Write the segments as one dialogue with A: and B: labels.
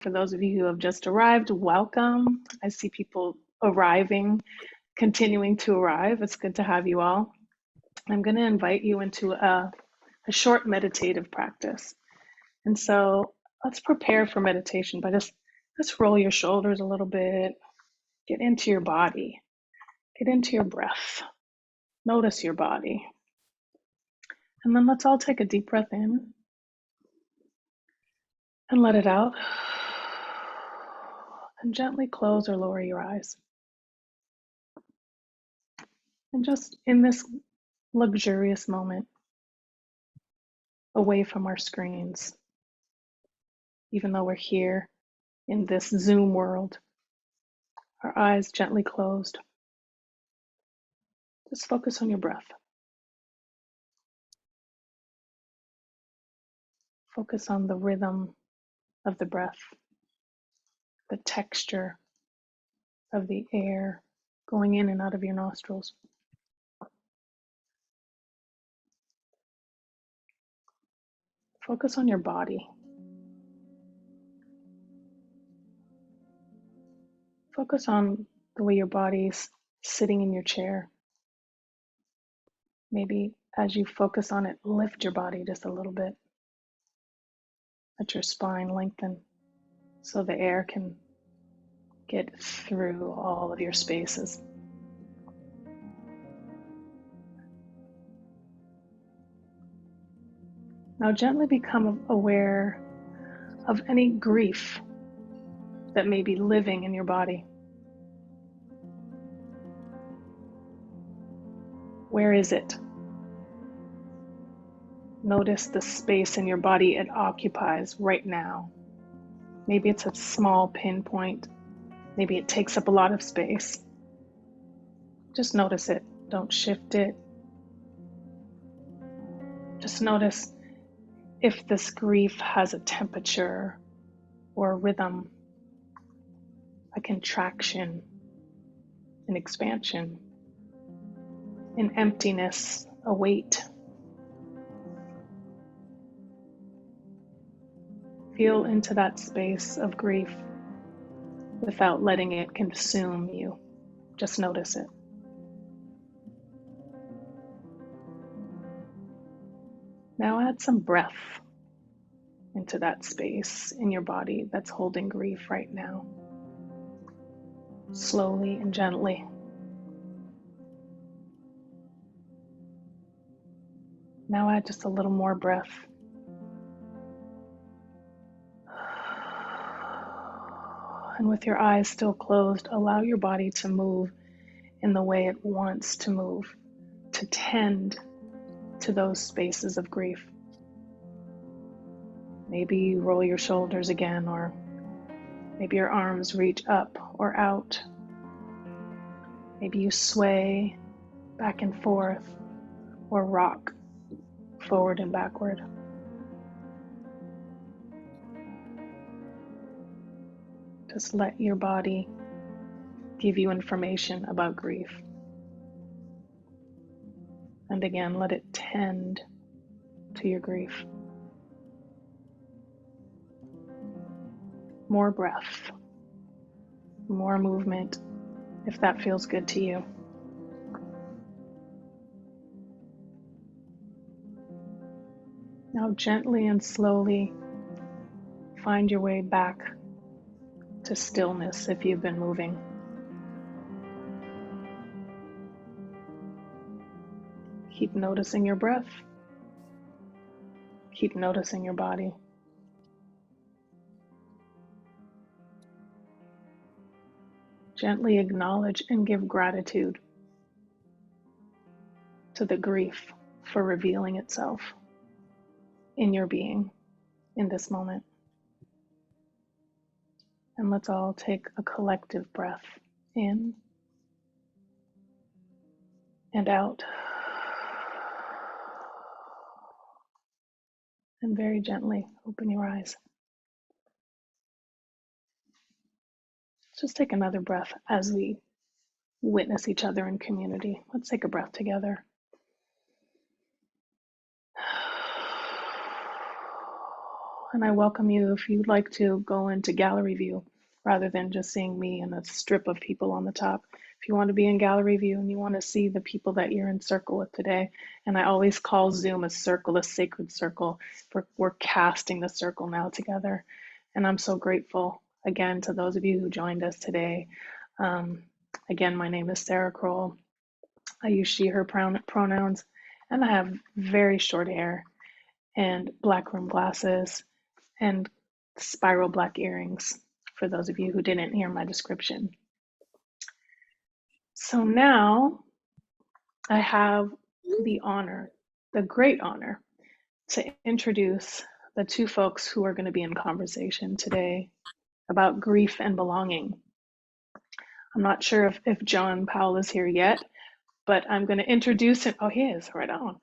A: For those of you who have just arrived, welcome. I see people arriving, continuing to arrive. It's good to have you all. I'm going to invite you into a short meditative practice. And so let's prepare for meditation by just roll your shoulders a little bit, get into your body, get into your breath, notice your body. And then let's all take a deep breath in and let it out. And gently close or lower your eyes. And just in this luxurious moment, away from our screens, even though we're here in this Zoom world, our eyes gently closed. Just focus on your breath. Focus on the rhythm of the breath, the texture of the air going in and out of your nostrils. Focus on your body. Focus on the way your body's sitting in your chair. Maybe as you focus on it, lift your body just a little bit. Let your spine lengthen so the air can get through all of your spaces. Now gently become aware of any grief that may be living in your body. Where is it? Notice the space in your body it occupies right now. Maybe it's a small pinpoint. Maybe it takes up a lot of space. Just notice it. Don't shift it. Just notice if this grief has a temperature or a rhythm, a contraction, an expansion, an emptiness, a weight. Feel into that space of grief without letting it consume you. Just notice it. Now add some breath into that space in your body that's holding grief right now. Slowly and gently. Now add just a little more breath. And with your eyes still closed, allow your body to move in the way it wants to move, to tend to those spaces of grief. Maybe you roll your shoulders again, or maybe your arms reach up or out. Maybe you sway back and forth or rock forward and backward. Just let your body give you information about grief. And again, let it tend to your grief. More breath, more movement, if that feels good to you. Now gently and slowly find your way back to stillness if you've been moving. Keep noticing your breath. Keep noticing your body. Gently acknowledge and give gratitude to the grief for revealing itself in your being in this moment. And let's all take a collective breath in and out. And very gently open your eyes. Just take another breath as we witness each other in community. Let's take a breath together. and I welcome you if you'd like to go into gallery view rather than just seeing me and a strip of people on the top. If you want to be in gallery view and you want to see the people that you're in circle with today, and I always call Zoom a circle, a sacred circle. We're casting the circle now together. And I'm so grateful again to those of you who joined us today. Again, my name is Sarah Kroll. I use she, her pronouns, and I have very short hair and black rimmed glasses and spiral black earrings, for those of you who didn't hear my description. So now I have the honor, the great honor, to introduce the two folks who are going to be in conversation today about grief and belonging. I'm not sure if John Powell is here yet, but I'm going to introduce him. Oh, he is, right on.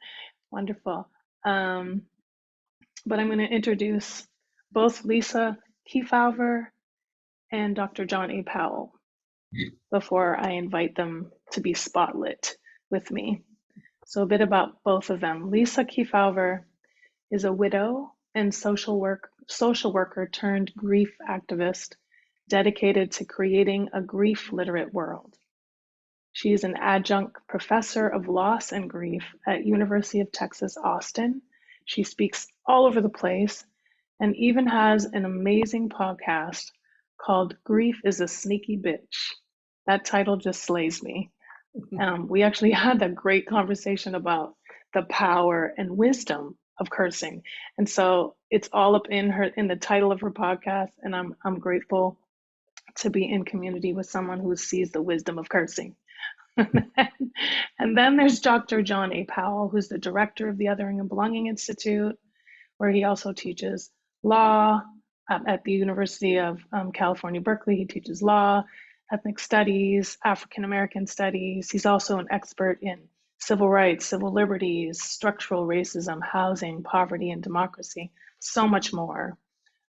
A: Wonderful. But I'm going to introduce both Lisa Kefauver and Dr. John A. Powell before I invite them to be spotlit with me. So a bit about both of them. Lisa Kefauver is a widow and social worker turned grief activist dedicated to creating a grief literate world. She is an adjunct professor of loss and grief at University of Texas, Austin. She speaks all over the place and even has an amazing podcast called Grief is a Sneaky Bitch. That title just slays me. We actually had a great conversation about the power and wisdom of cursing. And so it's all up in the title of her podcast. And I'm grateful to be in community with someone who sees the wisdom of cursing. And then there's Dr. John A. Powell, who's the director of the Othering and Belonging Institute, where he also teaches law at the University of California, Berkeley. He teaches law, ethnic studies, African American studies. He's also an expert in civil rights, civil liberties, structural racism, housing, poverty, and democracy, so much more.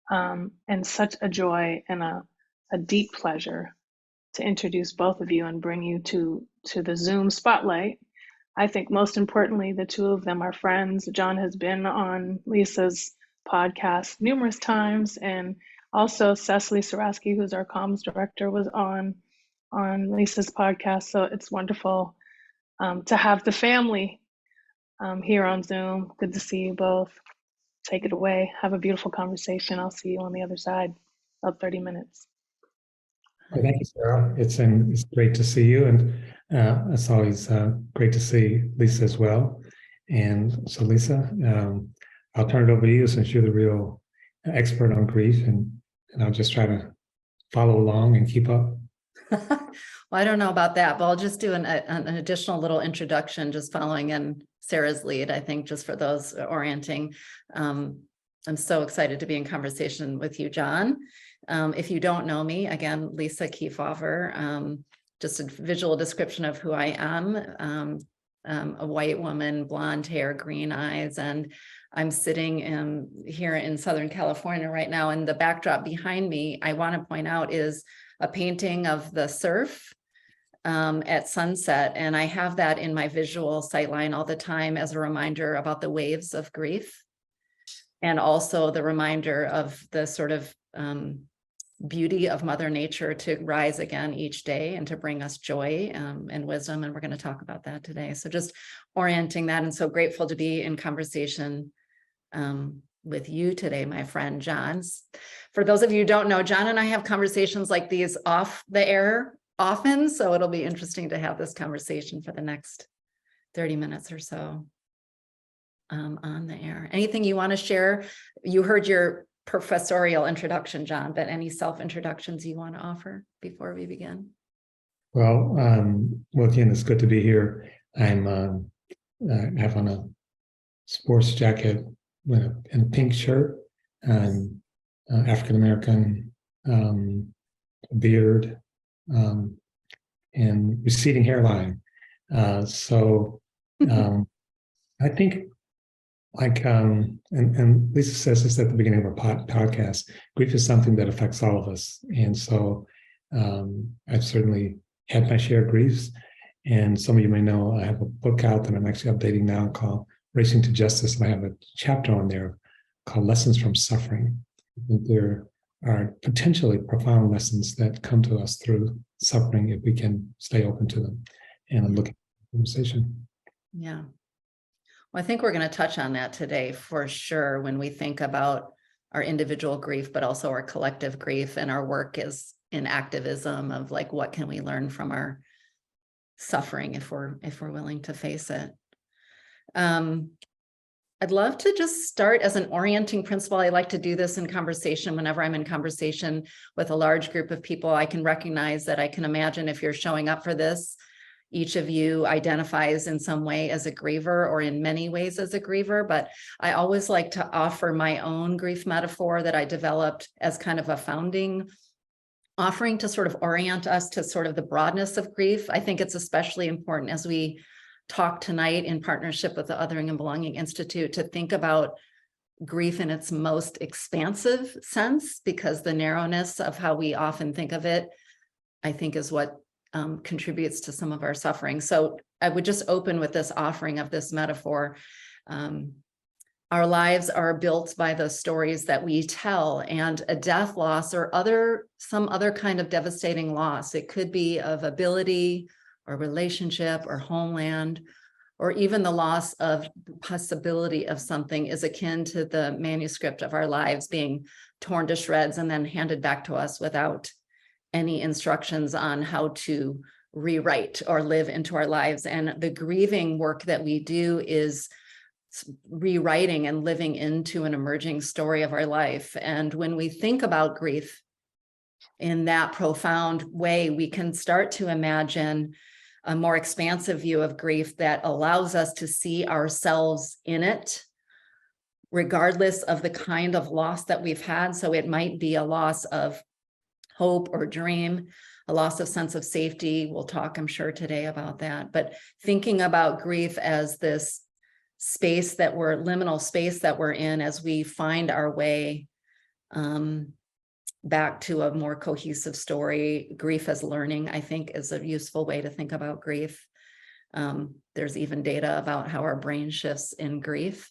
A: And such a joy and a deep pleasure to introduce both of you and bring you to the Zoom spotlight. I think most importantly, the two of them are friends. John has been on Lisa's podcast numerous times, and also Cecily Saraski, who's our comms director, was on Lisa's podcast. So it's wonderful to have the family here on Zoom. Good to see you both. Take it away. Have a beautiful conversation. I'll see you on the other side of 30 minutes.
B: Well, thank you, Sarah. It's great to see you, and it's always great to see Lisa as well. And so, Lisa, I'll turn it over to you since you're the real expert on grief, and I'll just try to follow along and keep up.
C: Well, I don't know about that, but I'll just do an additional little introduction, just following in Sarah's lead, I think, just for those orienting. I'm so excited to be in conversation with you, John. If you don't know me, again, Lisa Kefauver, just a visual description of who I am, a white woman, blonde hair, green eyes, and I'm sitting here in Southern California right now, and the backdrop behind me, I want to point out, is a painting of the surf at sunset, and I have that in my visual sightline all the time as a reminder about the waves of grief, and also the reminder of the sort of beauty of Mother Nature to rise again each day and to bring us joy and wisdom. And we're going to talk about that today. So just orienting that, and so grateful to be in conversation with you today, my friend John. For those of you who don't know, John and I have conversations like these off the air often, so it'll be interesting to have this conversation for the next 30 minutes or so on the air. Anything you want to share? You heard your professorial introduction, John, but any self-introductions you want to offer before we begin?
B: Well, again, it's good to be here. I have on a sports jacket and a pink shirt, and African-American, beard, and receding hairline. So I think, like, and Lisa says this at the beginning of our podcast, grief is something that affects all of us. And so I've certainly had my share of griefs. And some of you may know I have a book out that I'm actually updating now called Racing to Justice. And I have a chapter on there called Lessons from Suffering. I think there are potentially profound lessons that come to us through suffering if we can stay open to them and look at the conversation.
C: Yeah. Well, I think we're going to touch on that today for sure when we think about our individual grief, but also our collective grief, and our work is in activism of like, what can we learn from our suffering if we're willing to face it. I'd love to just start as an orienting principle. I like to do this in conversation. Whenever I'm in conversation with a large group of people, I can recognize that I can imagine if you're showing up for this, each of you identifies in some way as a griever or in many ways as a griever. But I always like to offer my own grief metaphor that I developed as kind of a founding offering to sort of orient us to sort of the broadness of grief. I think it's especially important as we talk tonight in partnership with the Othering and Belonging Institute to think about grief in its most expansive sense, because the narrowness of how we often think of it, I think, is what contributes to some of our suffering. So I would just open with this offering of this metaphor. Our lives are built by the stories that we tell, and a death loss or some other kind of devastating loss, it could be of ability or relationship or homeland, or even the loss of the possibility of something, is akin to the manuscript of our lives being torn to shreds and then handed back to us without any instructions on how to rewrite or live into our lives. And the grieving work that we do is rewriting and living into an emerging story of our life. And when we think about grief in that profound way, we can start to imagine a more expansive view of grief that allows us to see ourselves in it, regardless of the kind of loss that we've had. So it might be a loss of hope or dream, a loss of sense of safety. We'll talk, I'm sure, today about that. But thinking about grief as this space that liminal space that we're in as we find our way back to a more cohesive story. Grief as learning, I think, is a useful way to think about grief. There's even data about how our brain shifts in grief.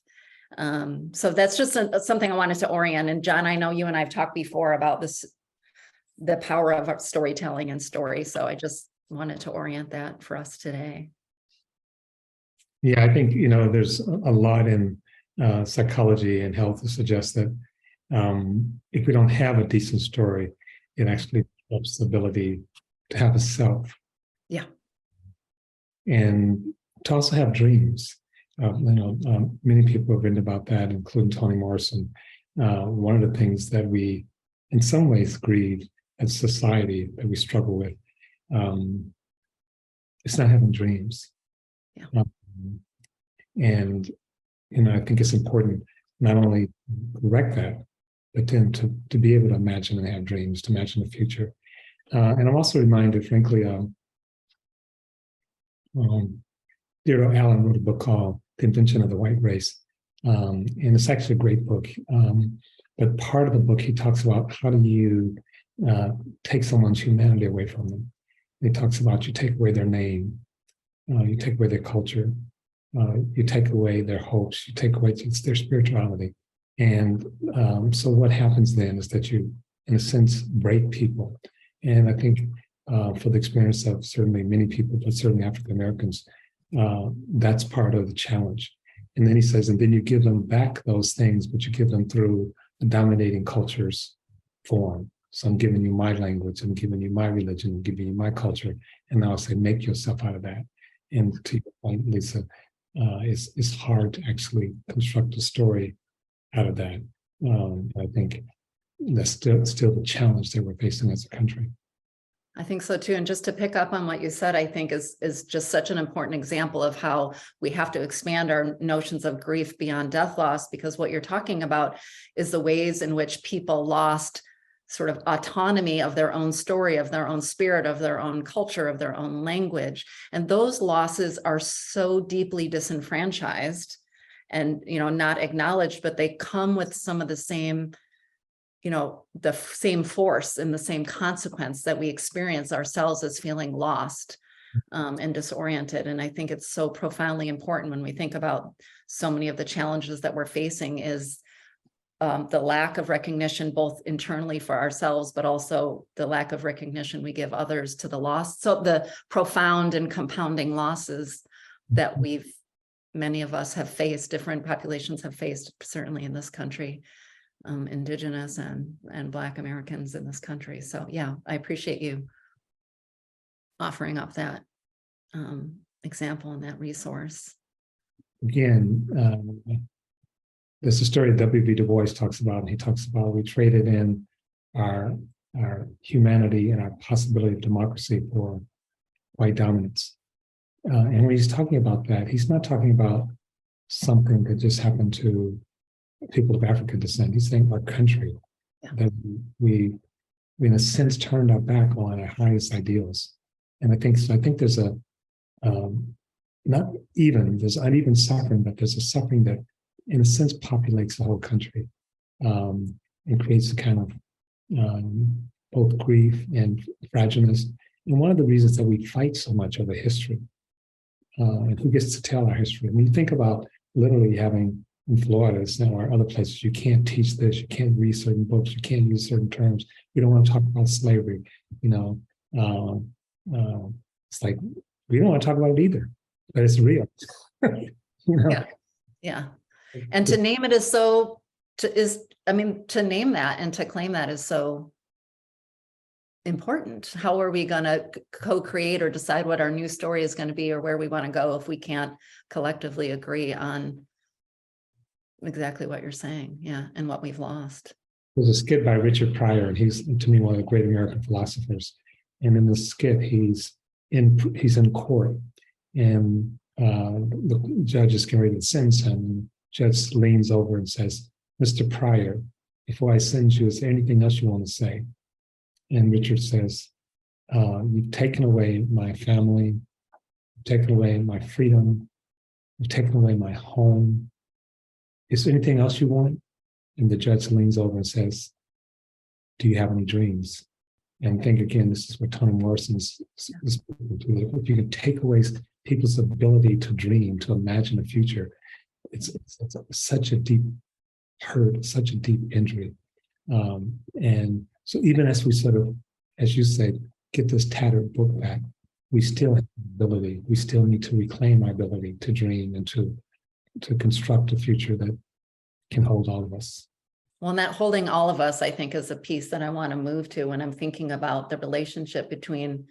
C: So that's just something I wanted to orient. And John, I know you and I've talked before about this, the power of storytelling and story. So I just wanted to orient that for us today.
B: Yeah, I think, there's a lot in psychology and health to suggest that if we don't have a decent story, it actually develops the ability to have a self.
C: Yeah.
B: And to also have dreams. Many people have written about that, including Toni Morrison. One of the things that we, in some ways, grieve as a society that we struggle with, it's not having dreams.
C: Yeah.
B: And I think it's important not only to correct that, but then to be able to imagine and have dreams, to imagine the future. And I'm also reminded, frankly, Theodore Allen wrote a book called The Invention of the White Race. And it's actually a great book. But part of the book, he talks about how do you take someone's humanity away from them. He talks about you take away their name, you take away their culture, you take away their hopes, you take away their spirituality. And so what happens then is that you, in a sense, break people. And I think for the experience of certainly many people, but certainly African Americans, that's part of the challenge. And then he says, and then you give them back those things, but you give them through a dominating culture's form. So I'm giving you my language, I'm giving you my religion, I'm giving you my culture, and now I say, make yourself out of that. And to your point, Lisa, it's hard to actually construct a story out of that. I think that's still the challenge that we're facing as a country.
C: I think so too. And just to pick up on what you said, I think is just such an important example of how we have to expand our notions of grief beyond death loss, because what you're talking about is the ways in which people lost sort of autonomy of their own story, of their own spirit, of their own culture, of their own language. And those losses are so deeply disenfranchised and, not acknowledged, but they come with some of the same, the same force and the same consequence that we experience ourselves as feeling lost and disoriented. And I think it's so profoundly important when we think about so many of the challenges that we're facing is the lack of recognition, both internally for ourselves, but also the lack of recognition we give others to the loss. So the profound and compounding losses that many of us have faced, different populations have faced, certainly in this country, Indigenous and Black Americans in this country. So yeah, I appreciate you offering up that example and that resource.
B: Again, there's a story W.B. Du Bois talks about, and he talks about we traded in our humanity and our possibility of democracy for white dominance. And when he's talking about that, he's not talking about something that just happened to people of African descent. He's saying our country, that we in a sense turned our back on our highest ideals. And I think there's there's uneven suffering, but there's a suffering that in a sense populates the whole country, and creates a kind of both grief and fragileness. And one of the reasons that we fight so much over history, and who gets to tell our history. When you think about literally having in Florida or other places, you can't teach this, you can't read certain books, you can't use certain terms. We don't want to talk about slavery. It's like we don't want to talk about it either, but it's real.
C: Yeah. And to name it is to name that and to claim that is so important. How are we going to co-create or decide what our new story is going to be or where we want to go if we can't collectively agree on exactly what you're saying? Yeah. And what we've lost.
B: There's a skit by Richard Pryor, and he's, to me, one of the great American philosophers. And in the skit, he's in court, and the judge is getting ready to sentence him. And the judge leans over and says, "Mr. Pryor, before I sentence you, is there anything else you want to say?" And Richard says, "You've taken away my family, you've taken away my freedom, you've taken away my home. Is there anything else you want?" And the judge leans over and says, "Do you have any dreams?" And I think, again, this is what Toni Morrison's is. If you can take away people's ability to dream, to imagine a future, it's such a deep hurt, such a deep injury. And so even as we sort of, as you said, get this tattered book back, we still have the ability, we still need to reclaim our ability to dream and to construct a future that can hold all of us.
C: Well, and that holding all of us, I think, is a piece that I want to move to when I'm thinking about the relationship between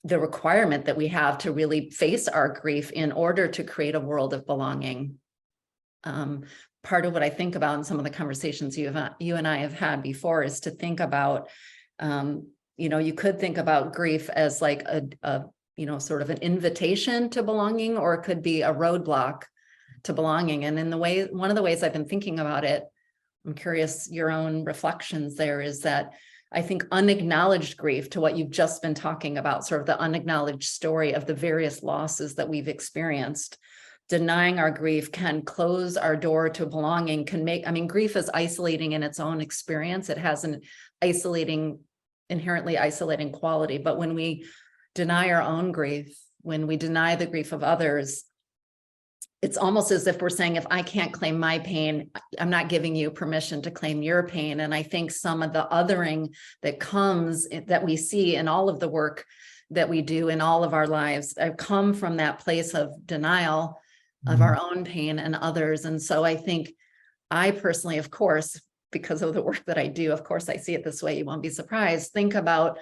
C: the requirement that we have to really face our grief in order to create a world of belonging. Part of what I think about in some of the conversations you and I have had before is to think about, you could think about grief as like a sort of an invitation to belonging, or it could be a roadblock to belonging. And one of the ways I've been thinking about it, I'm curious your own reflections there, is that I think unacknowledged grief, to what you've just been talking about, sort of the unacknowledged story of the various losses that we've experienced, denying our grief can close our door to belonging, grief is isolating in its own experience. It has an inherently isolating quality. But when we deny our own grief, when we deny the grief of others, it's almost as if we're saying, if I can't claim my pain, I'm not giving you permission to claim your pain. And I think some of the othering that we see in all of the work that we do in all of our lives come from that place of denial of our own pain and others. And so I think I personally, of course, because of the work that I do, of course, I see it this way. You won't be surprised. Think about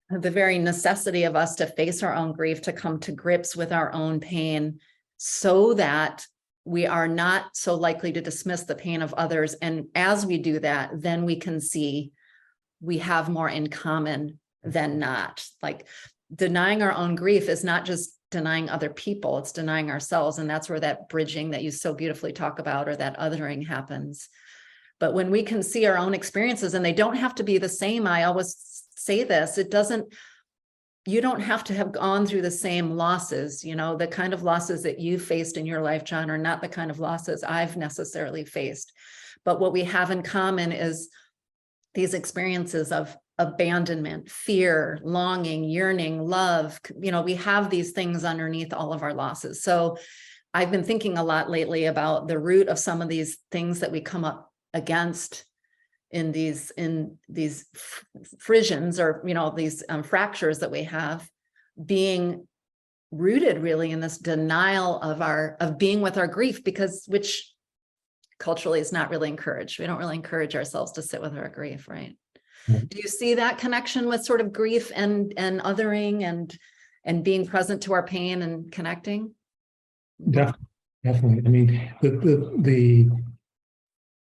C: the very necessity of us to face our own grief, to come to grips with our own pain, so that we are not so likely to dismiss the pain of others. And as we do that, then we can see we have more in common than not. Like, denying our own grief is not just denying other people, it's denying ourselves. And that's where that bridging that you so beautifully talk about, or that othering, happens. But when we can see our own experiences, and they don't have to be the same, I always say this, you don't have to have gone through the same losses. The kind of losses that you faced in your life, John, are not the kind of losses I've necessarily faced. But what we have in common is these experiences of abandonment, fear, longing, yearning, love. We have these things underneath all of our losses. So I've been thinking a lot lately about the root of some of these things that we come up against in these frissions, or, these fractures that we have, being rooted really in this denial of being with our grief, which culturally is not really encouraged. We don't really encourage ourselves to sit with our grief, right?
B: Mm.
C: Do you see that connection with sort of grief and othering and being present to our pain and connecting?
B: Definitely. I mean,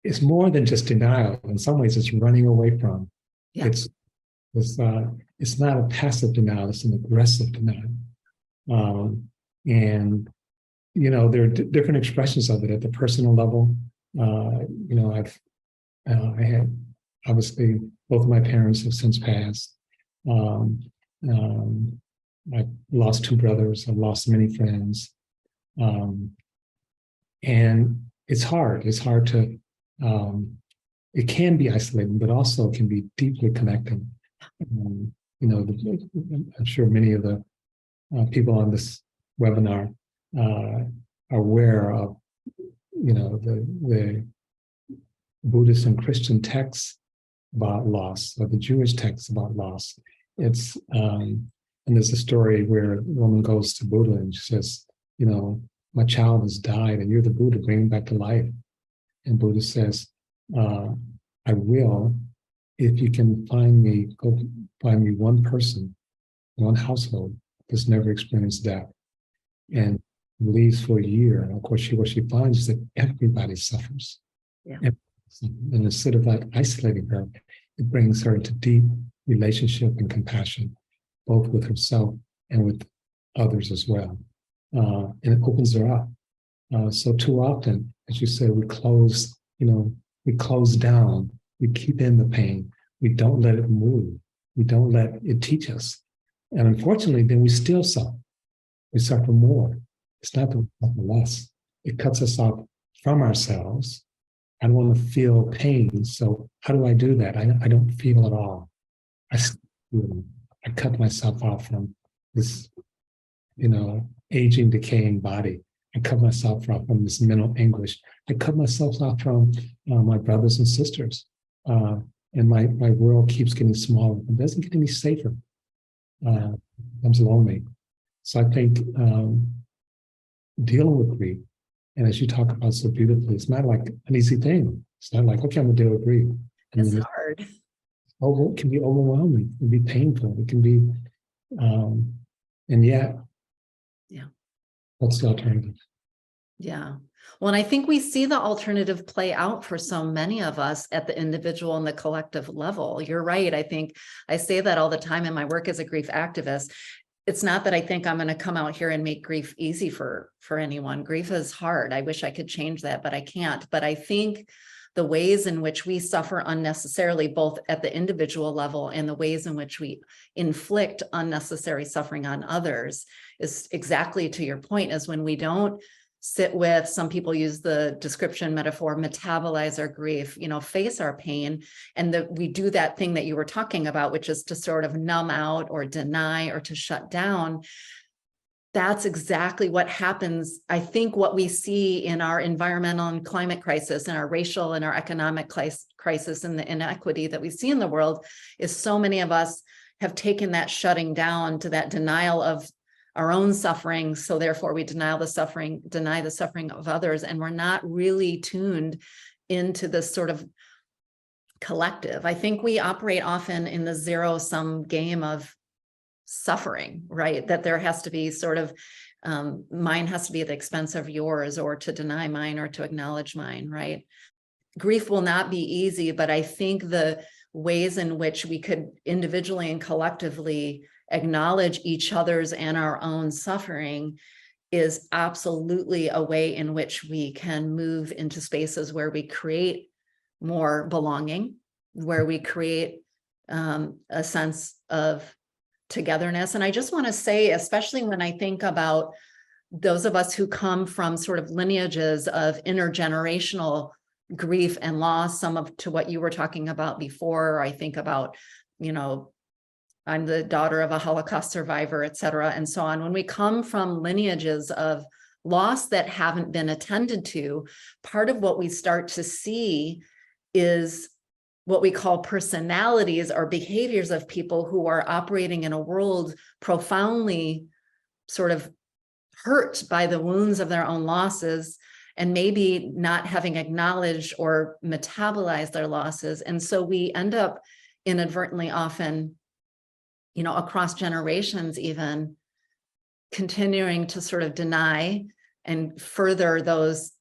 B: it's more than just denial. In some ways, it's running away from.
C: Yeah.
B: It's not a passive denial, it's an aggressive denial. And there are different expressions of it at the personal level. I had, obviously, both of my parents have since passed. I've lost 2 brothers. I've lost many friends. And it's hard. It's hard to, it can be isolating, but also can be deeply connecting. I'm sure many of the people on this webinar are aware of, the Buddhist and Christian texts about loss, or the Jewish texts about loss. It's and there's a story where a woman goes to Buddha and she says, my child has died, and you're the Buddha, bring him back to life. And Buddha says, I will, if you can go find me one person, one household that's never experienced death, and leaves for a year. And of course, what she finds is that everybody suffers.
C: Yeah.
B: And instead of isolating her, it brings her into deep relationship and compassion, both with herself and with others as well. And it opens her up. So too often, as you said, we close down, we keep in the pain, we don't let it move, we don't let it teach us. And unfortunately, then we still suffer. We suffer more. It's not that we suffer less. It cuts us off from ourselves. I don't want to feel pain. So how do I do that? I don't feel at all. I cut myself off from this, aging, decaying body. I cut myself off from this mental anguish. I cut myself off from my brothers and sisters. And my world keeps getting smaller. It doesn't get any safer. It becomes lonely. So I think dealing with grief, and as you talk about so beautifully, it's not like an easy thing. It's not like, okay, I'm gonna deal with grief.
C: It's hard.
B: It can be overwhelming. It can be painful. It can be, and yet,
C: yeah.
B: What's the alternative?
C: Yeah. Well, and I think we see the alternative play out for so many of us at the individual and the collective level. You're right. I think I say that all the time in my work as a grief activist. It's not that I think I'm going to come out here and make grief easy for anyone. Grief is hard. I wish I could change that, but I can't. But I think the ways in which we suffer unnecessarily, both at the individual level and the ways in which we inflict unnecessary suffering on others, is exactly to your point, is when we don't sit with, some people use the description metaphor, metabolize our grief, face our pain. And that we do that thing that you were talking about, which is to sort of numb out or deny or to shut down. That's exactly what happens. I think what we see in our environmental and climate crisis and our racial and our economic crisis and the inequity that we see in the world is so many of us have taken that shutting down to that denial of our own suffering. So therefore we deny the suffering of others. And we're not really tuned into this sort of collective. I think we operate often in the zero-sum game of suffering, right? That there has to be sort of, mine has to be at the expense of yours, or to deny mine or to acknowledge mine, right? Grief will not be easy, but I think the ways in which we could individually and collectively acknowledge each other's and our own suffering is absolutely a way in which we can move into spaces where we create more belonging, where we create a sense of togetherness. And I just want to say, especially when I think about those of us who come from sort of lineages of intergenerational grief and loss, to what you were talking about before, I think about, I'm the daughter of a Holocaust survivor, et cetera, and so on. When we come from lineages of loss that haven't been attended to, part of what we start to see is what we call personalities or behaviors of people who are operating in a world profoundly sort of hurt by the wounds of their own losses, and maybe not having acknowledged or metabolized their losses. And so we end up inadvertently often, across generations even, continuing to sort of deny and further those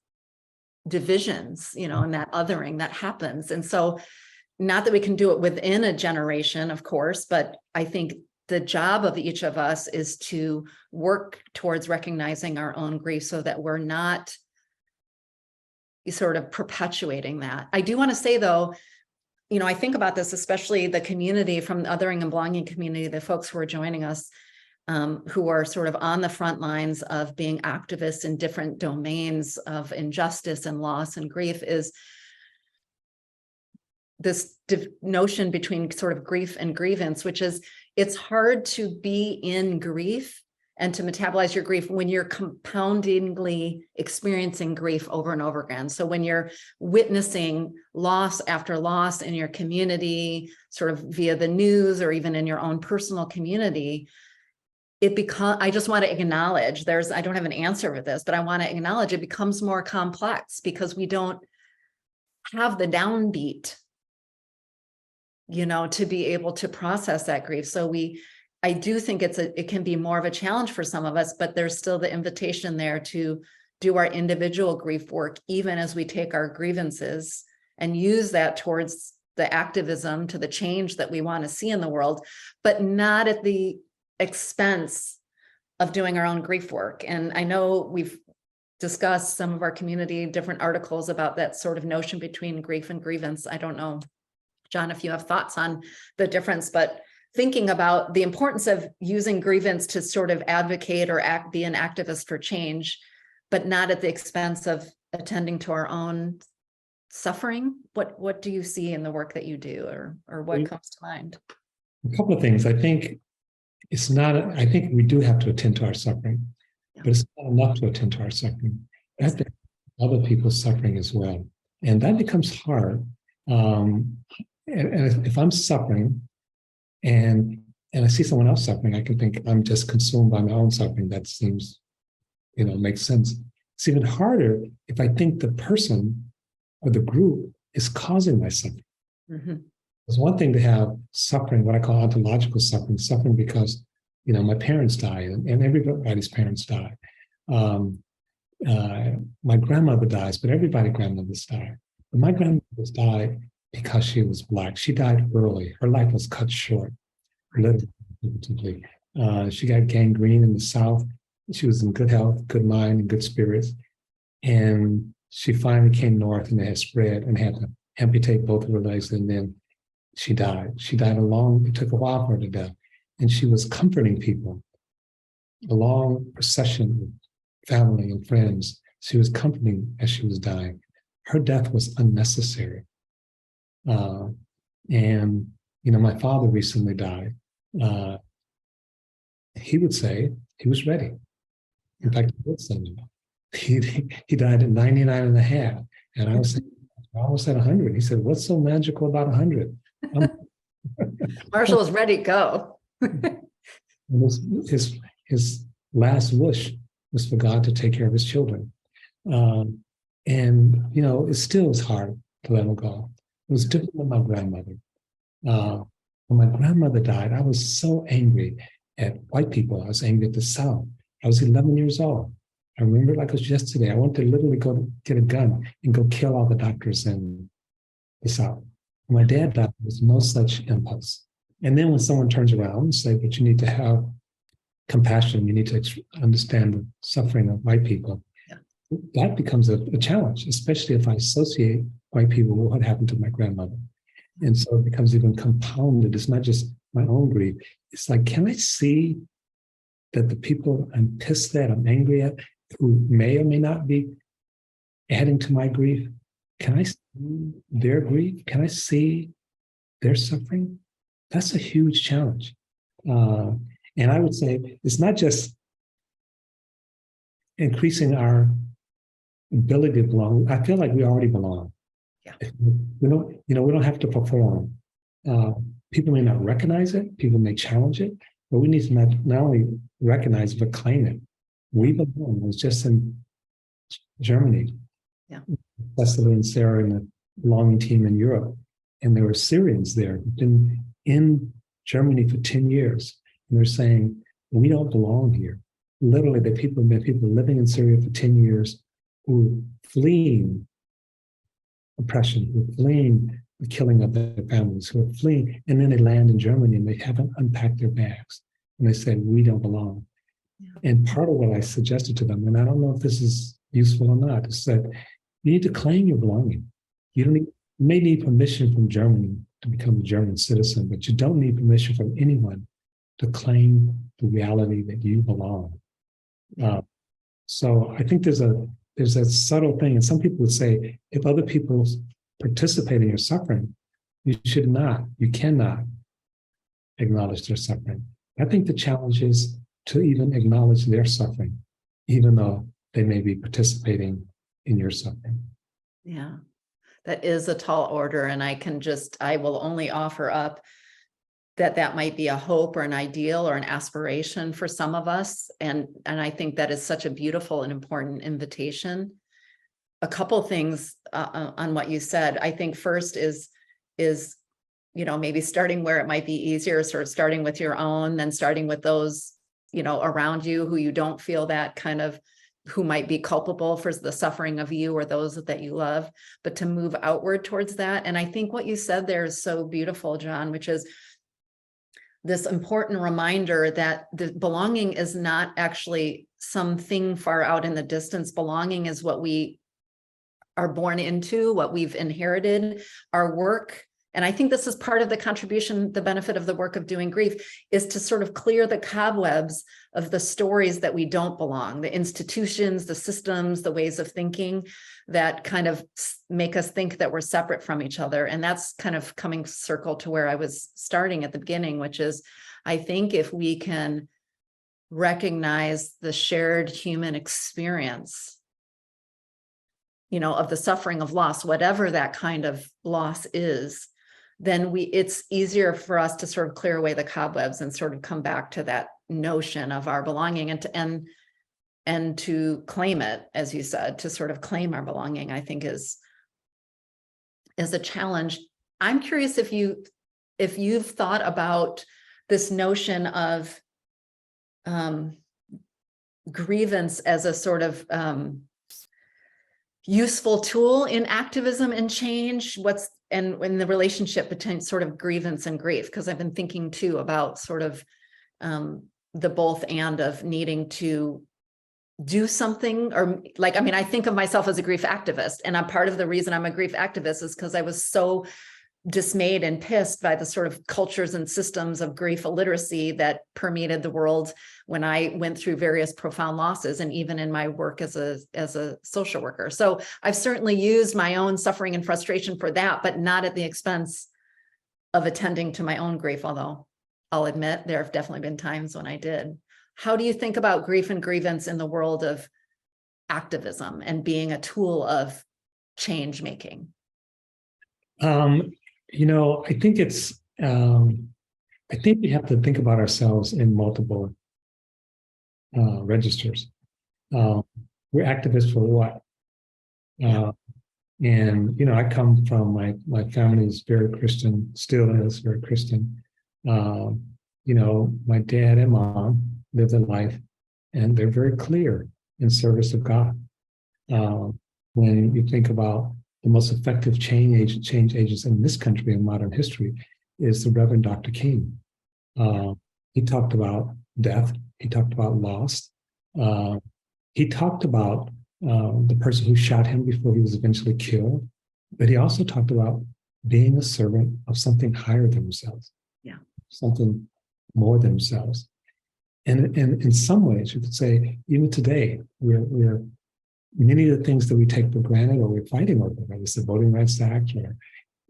C: divisions, and that othering that happens. And so not that we can do it within a generation, of course, but I think the job of each of us is to work towards recognizing our own grief so that we're not sort of perpetuating that. I do want to say, though, I think about this, especially the community from the othering and belonging community, the folks who are joining us, who are sort of on the front lines of being activists in different domains of injustice and loss and grief, is this notion between sort of grief and grievance, which is it's hard to be in grief and to metabolize your grief when you're compoundingly experiencing grief over and over again. So when you're witnessing loss after loss in your community, sort of via the news or even in your own personal community, I just want to acknowledge I don't have an answer for this, but I want to acknowledge it becomes more complex because we don't have the downbeat, to be able to process that grief. So I do think it can be more of a challenge for some of us, but there's still the invitation there to do our individual grief work, even as we take our grievances and use that towards the activism, to the change that we want to see in the world, but not at the expense of doing our own grief work. And I know we've discussed some of our community, different articles about that sort of notion between grief and grievance. I don't know, John, if you have thoughts on the difference, but thinking about the importance of using grievance to sort of advocate or be an activist for change, but not at the expense of attending to our own suffering. What do you see in the work that you do, or what comes to mind?
B: A couple of things. I think we do have to attend to our suffering, but it's not enough to attend to our suffering. We have to other people's suffering as well. And that becomes hard. And if I'm suffering and I see someone else suffering, I can think I'm just consumed by my own suffering. That seems, makes sense. It's even harder if I think the person or the group is causing my suffering. Mm-hmm. It's one thing to have suffering, what I call ontological suffering because, my parents died and everybody's parents die. My grandmother dies, but everybody's grandmothers die. But my grandmother died because she was Black. She died early. Her life was cut short, literally. She got gangrene in the South. She was in good health, good mind, and good spirits. And she finally came north and it had spread and had to amputate both of her legs. And then she died. She died it took a while for her to die. And she was comforting people. A long procession of family and friends. She was comforting as she was dying. Her death was unnecessary. And my father recently died. He would say he was ready. In fact, he would say he died at 99 and a half. And I was saying, almost at 100. He said, what's so magical about 100?
C: Marshall was ready to go.
B: His last wish was for God to take care of his children. And, it still is hard to let him go. It was different with my grandmother. When my grandmother died, I was so angry at white people. I was angry at the South. I was 11 years old. I remember it like it was yesterday. I wanted to literally go get a gun and go kill all the doctors in the South. When my dad died, there was no such impulse. And then when someone turns around and say, but you need to have compassion, you need to understand the suffering of white people, that becomes a challenge, especially if I associate white people with what happened to my grandmother. And so it becomes even compounded. It's not just my own grief. It's like, can I see that the people I'm pissed at, I'm angry at, who may or may not be adding to my grief, can I see their grief? Can I see their suffering? That's a huge challenge. And I would say it's not just increasing our ability to belong. I feel like we already belong.
C: Yeah.
B: We don't have to perform. People may not recognize it, people may challenge it, but we need to not only recognize but claim it. We belong. It was just in Germany.
C: Yeah.
B: Cecily and Sarah and the belonging team in Europe. And there were Syrians there who've been in Germany for 10 years. And they're saying, we don't belong here. Literally, the people have been people living in Syria for 10 years who are fleeing oppression, who are fleeing the killing of their families, who are fleeing, and then they land in Germany and they haven't unpacked their bags. And they say, we don't belong. Yeah. And part of what I suggested to them, and I don't know if this is useful or not, is that you need to claim your belonging. You may need permission from Germany to become a German citizen, but you don't need permission from anyone to claim the reality that you belong. So I think there's a subtle thing, and some people would say, if other people participate in your suffering, you cannot acknowledge their suffering. I think the challenge is to even acknowledge their suffering, even though they may be participating in your suffering.
C: Yeah, that is a tall order. And I will only offer up that might be a hope or an ideal or an aspiration for some of us. And I think that is such a beautiful and important invitation. A couple things on what you said. I think first is, maybe starting where it might be easier, sort of starting with your own, then starting with those, around you who you don't feel that kind of, who might be culpable for the suffering of you or those that you love, but to move outward towards that. And I think what you said there is so beautiful, John, which is this important reminder that the belonging is not actually something far out in the distance. Belonging is what we are born into, what we've inherited, our work. And I think this is part of the contribution, the benefit of the work of doing grief, is to sort of clear the cobwebs of the stories that we don't belong, the institutions, the systems, the ways of thinking that kind of make us think that we're separate from each other. And that's kind of coming circle to where I was starting at the beginning, which is, I think if we can recognize the shared human experience, of the suffering of loss, whatever that kind of loss is, then it's easier for us to sort of clear away the cobwebs and sort of come back to that notion of our belonging and to claim it, as you said, to sort of claim our belonging, I think is a challenge. I'm curious if you've thought about this notion of grievance as a sort of useful tool in activism and change, and in the relationship between sort of grievance and grief, because I've been thinking too about sort of the both and of needing to do something, or I think of myself as a grief activist, and I'm part of the reason I'm a grief activist is because I was so dismayed and pissed by the sort of cultures and systems of grief illiteracy that permeated the world when I went through various profound losses, and even in my work as a social worker. So I've certainly used my own suffering and frustration for that, but not at the expense of attending to my own grief, although I'll admit there have definitely been times when I did. How do you think about grief and grievance in the world of activism and being a tool of change making?
B: I think it's, I think we have to think about ourselves in multiple registers. We're activists for what? And, I come from my family is very Christian, still is very Christian. My dad and mom lived a life, and they're very clear in service of God. When you think about the most effective change agents in this country in modern history is the Reverend Dr. King. He talked about death. He talked about loss. He talked about the person who shot him before he was eventually killed. But he also talked about being a servant of something higher than themselves.
C: Yeah.
B: Something more than themselves. And in some ways, you could say, even today, we're many of the things that we take for granted or we're fighting over, whether it's the Voting Rights Act or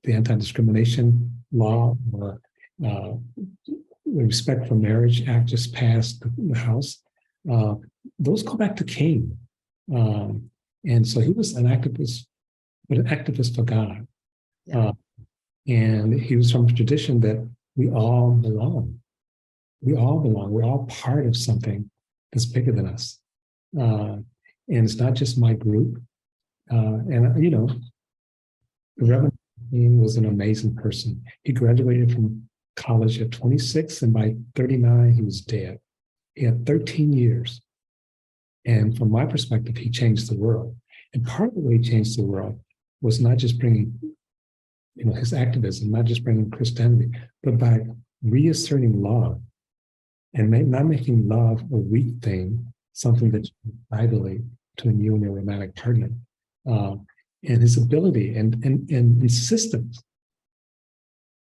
B: the Anti-Discrimination Law or the Respect for Marriage Act just passed the House. those go back to King. And so he was an activist, but an activist for God.
C: Yeah.
B: And he was from a tradition that we all belong. We all belong. We're all part of something that's bigger than us. And it's not just my group. And, you know, the Reverend King was an amazing person. He graduated from college at 26, and by 39, he was dead. He had 13 years. And from my perspective, he changed the world. And part of the way he changed the world was not just bringing, you know, his activism, not just bringing Christianity, but by reasserting love and not making love a weak thing, something that you violate to a new and a romantic partner. And his ability and insistence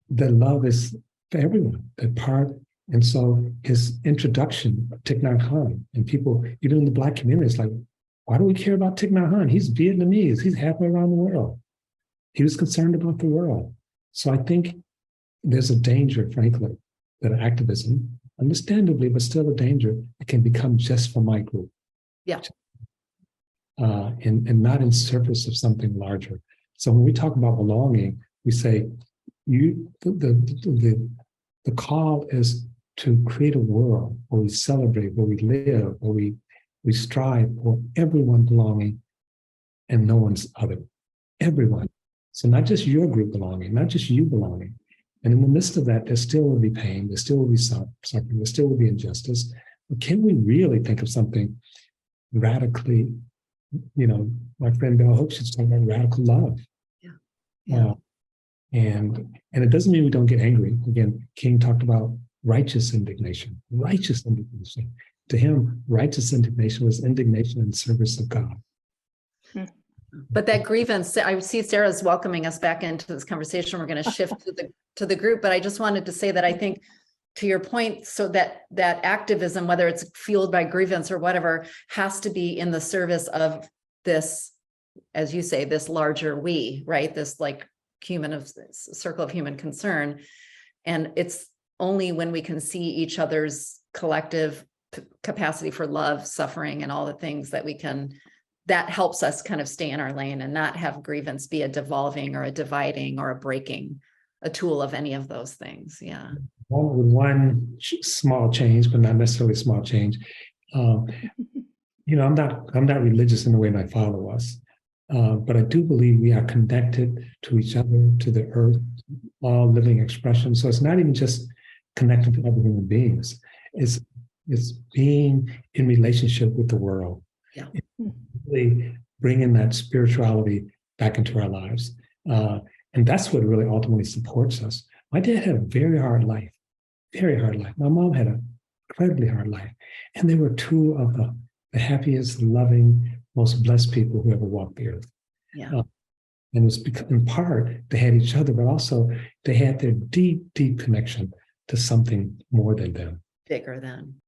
B: that love is for everyone, that part. And so his introduction of Thich Nhat Hanh, and people, even in the Black community, is like, why do we care about Thich Nhat Hanh? He's Vietnamese. He's halfway around the world. He was concerned about the world. So I think there's a danger, frankly, that activism, understandably, but still a danger, it can become just for my group.
C: Yeah.
B: And not in service of something larger. So when we talk about belonging, we say the call is to create a world where we celebrate, where we live, where we strive for everyone belonging and no one's other. Everyone. So not just your group belonging, not just you belonging. And in the midst of that, there still will be pain, there still will be suffering, there still will be injustice. But can we really think of something radically, you know, my friend Bell Hooks is talking about radical love.
C: Yeah.
B: And it doesn't mean we don't get angry. Again, King talked about righteous indignation. Righteous indignation. To him, righteous indignation was indignation in service of God.
C: But that grievance, I see Sarah's welcoming us back into this conversation. We're going to shift to the group, but I just wanted to say that I think, to your point, so that activism, whether it's fueled by grievance or whatever, has to be in the service of this, as you say, this larger we, right? This like circle of human concern. And it's only when we can see each other's collective capacity for love, suffering, and all the things that helps us kind of stay in our lane and not have grievance be a devolving or a dividing or a breaking, a tool of any of those things. Yeah.
B: With one small change, but not necessarily small change. You know, I'm not religious in the way my father was, but I do believe we are connected to each other, to the earth, all living expressions. So it's not even just connected to other human beings. It's being in relationship with the world.
C: Yeah.
B: It's really bringing that spirituality back into our lives. And that's what really ultimately supports us. My dad had a very hard life. Very hard life. My mom had an incredibly hard life. And they were two of the happiest, loving, most blessed people who ever walked the earth.
C: Yeah.
B: And it was because, in part, they had each other, but also they had their deep, deep connection to something more than them.
C: Bigger than.